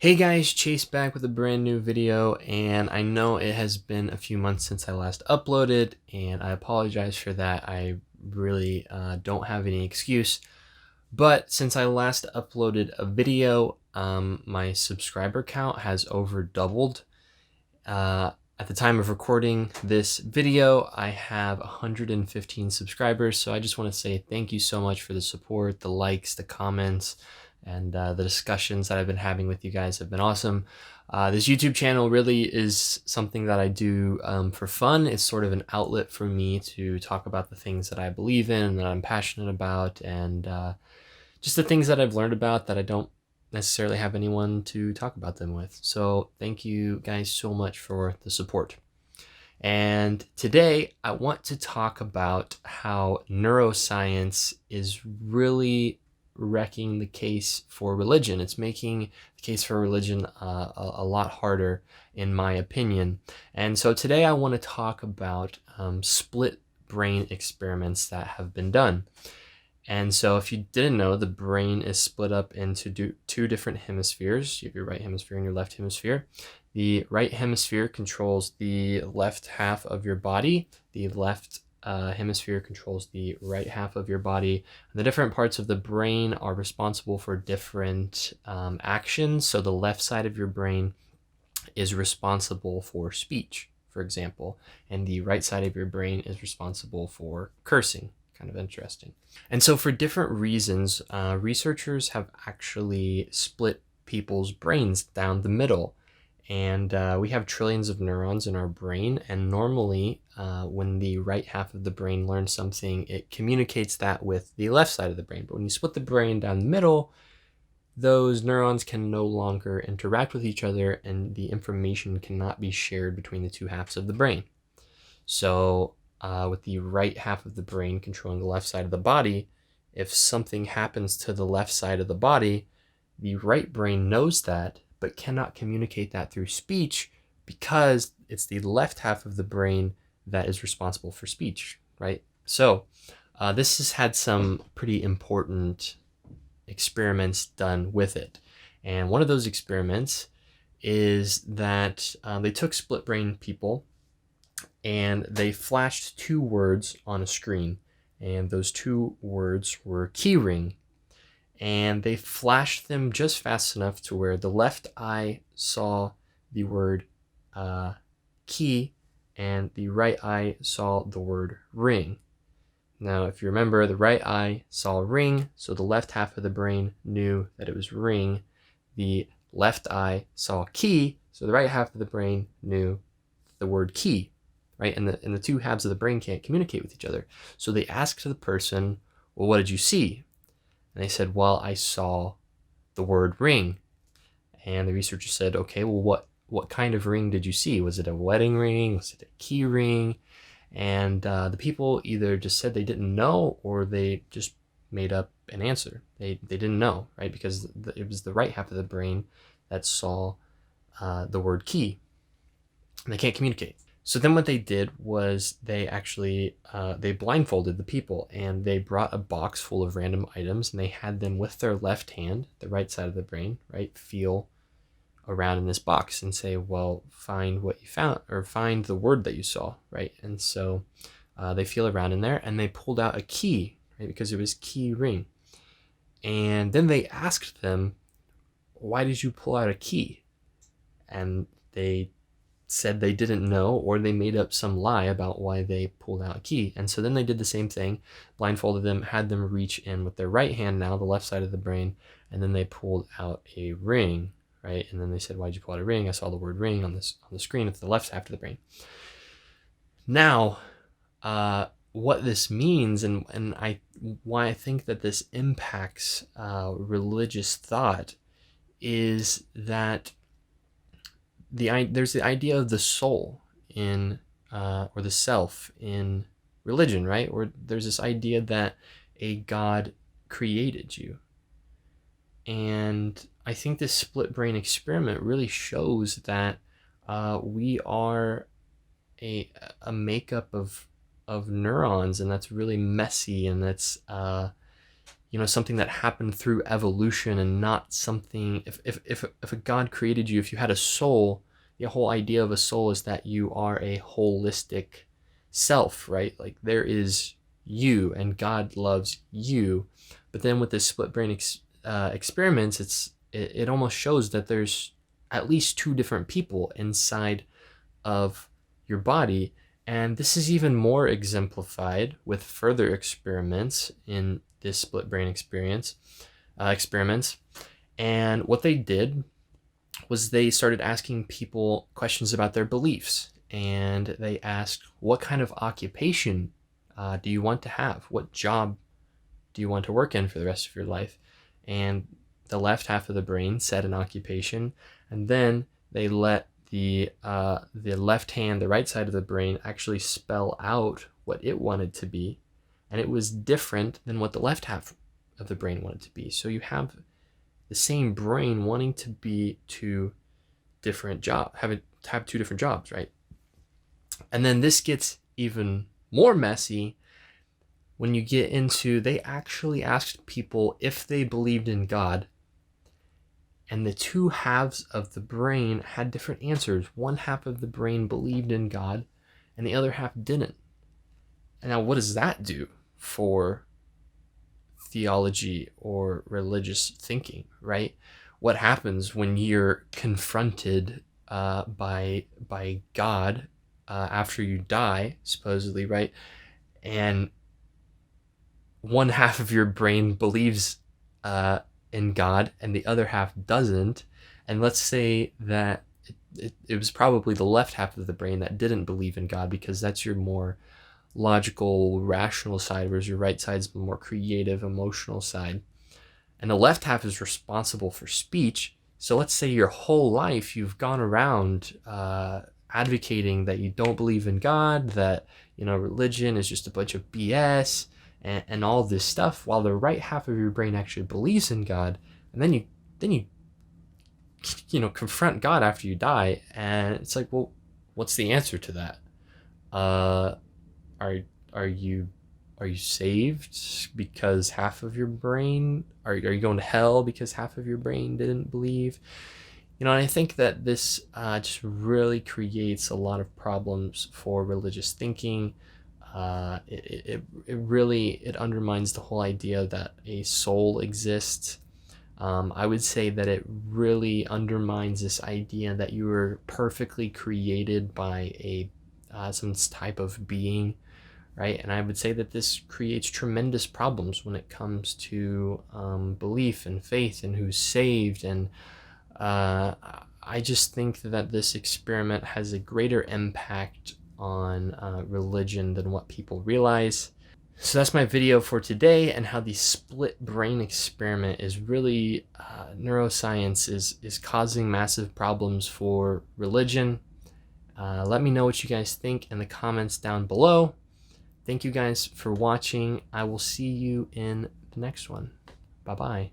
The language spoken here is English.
Hey guys, Chase back with a brand new video, and I know it has been a few months since I last uploaded, and I apologize for that. I really don't have any excuse, but since I last uploaded a video, my subscriber count has over doubled. At the time of recording this video, I have 115 subscribers, so I just want to say thank you so much for the support, the likes, the comments, and the discussions that I've been having with you guys have been awesome. This YouTube channel really is something that I do for fun. It's sort of an outlet for me to talk about the things that I believe in and that I'm passionate about, and just the things that I've learned about that I don't necessarily have anyone to talk about them with. So thank you guys so much for the support. And today I want to talk about how neuroscience is really wrecking the case for religion. It's making the case for religion a lot harder, in my opinion. And so today I want to talk about split brain experiments that have been done. And so if you didn't know, the brain is split up into two different hemispheres. You have your right hemisphere and your left hemisphere. The right hemisphere controls the left half of your body. The left hemisphere controls the right half of your body. And the different parts of the brain are responsible for different actions. So the left side of your brain is responsible for speech, for example, and the right side of your brain is responsible for cursing. Kind of interesting. And so for different reasons, researchers have actually split people's brains down the middle. And we have trillions of neurons in our brain, and normally when the right half of the brain learns something, it communicates that with the left side of the brain. But when you split the brain down the middle, those neurons can no longer interact with each other, and the information cannot be shared between the two halves of the brain. So with the right half of the brain controlling the left side of the body, if something happens to the left side of the body, the right brain knows that, but cannot communicate that through speech because it's the left half of the brain that is responsible for speech, right? So this has had some pretty important experiments done with it. And one of those experiments is that they took split brain people and they flashed two words on a screen, and those two words were keyring, and they flashed them just fast enough to where the left eye saw the word key and the right eye saw the word ring. Now, if you remember, the right eye saw ring, so the left half of the brain knew that it was ring. The left eye saw key, so the right half of the brain knew the word key. Right? And the two halves of the brain can't communicate with each other. So they asked the person, well, what did you see? And they said, well, I saw the word ring. And the researcher said, okay, well, what kind of ring did you see? Was it a wedding ring? Was it a key ring? And the people either just said they didn't know, or they just made up an answer. They didn't know, right? Because it was the right half of the brain that saw the word key. And they can't communicate. So then what they did was they actually, they blindfolded the people, and they brought a box full of random items, and they had them with their left hand, the right side of the brain, right, feel around in this box and say, well, find what you found, or find the word that you saw, right? And so they feel around in there, and they pulled out a key, right, because it was key ring. And then they asked them, why did you pull out a key? And they said they didn't know, or they made up some lie about why they pulled out a key. And so then they did the same thing, blindfolded them, had them reach in with their right hand, now the left side of the brain, and then they pulled out a ring, right? And then they said, why'd you pull out a ring? I saw the word ring on the screen. It's the left half of the brain. Now, what this means, and why I think that this impacts religious thought, is that there's the idea of the soul in or the self in religion, right? Or there's this idea that a God created you. And I think this split brain experiment really shows that we are a makeup of neurons, and that's really messy, and that's something that happened through evolution and not something. If a God created you, if you had a soul, the whole idea of a soul is that you are a holistic self, right? Like there is you and God loves you. But then with this split brain experiments, it almost shows that there's at least two different people inside of your body. And this is even more exemplified with further experiments in this split brain experiments. And what they did was they started asking people questions about their beliefs. And they asked, what kind of occupation do you want to have? What job do you want to work in for the rest of your life? And the left half of the brain said an occupation, and then they let the left hand, the right side of the brain, actually spell out what it wanted to be, and it was different than what the left half of the brain wanted to be. So you have the same brain wanting to be two different jobs, have two different jobs, right? And then this gets even more messy when you get into, they actually asked people if they believed in God, and the two halves of the brain had different answers. One half of the brain believed in God, and the other half didn't. And now what does that do for theology or religious thinking, right? What happens when you're confronted by God after you die, supposedly, right? And one half of your brain believes in God and the other half doesn't, and let's say that it was probably the left half of the brain that didn't believe in God, because that's your more logical, rational side, whereas your right side's the more creative, emotional side. And the left half is responsible for speech. So let's say your whole life you've gone around advocating that you don't believe in God, that religion is just a bunch of BS, and all this stuff, while the right half of your brain actually believes in God. And then you confront God after you die, and it's like, well, what's the answer to that? Are you saved because half of your brain, are you going to hell because half of your brain didn't believe? And I think that this just really creates a lot of problems for religious thinking. It really undermines the whole idea that a soul exists. I would say that it really undermines this idea that you were perfectly created by some type of being, right? And I would say that this creates tremendous problems when it comes to belief and faith and who's saved. And I just think that this experiment has a greater impact on religion than what people realize. So that's my video for today, and how the split brain experiment is really neuroscience is causing massive problems for religion. Let me know what you guys think in the comments down below. Thank you guys for watching. I will see you in the next one. Bye-bye.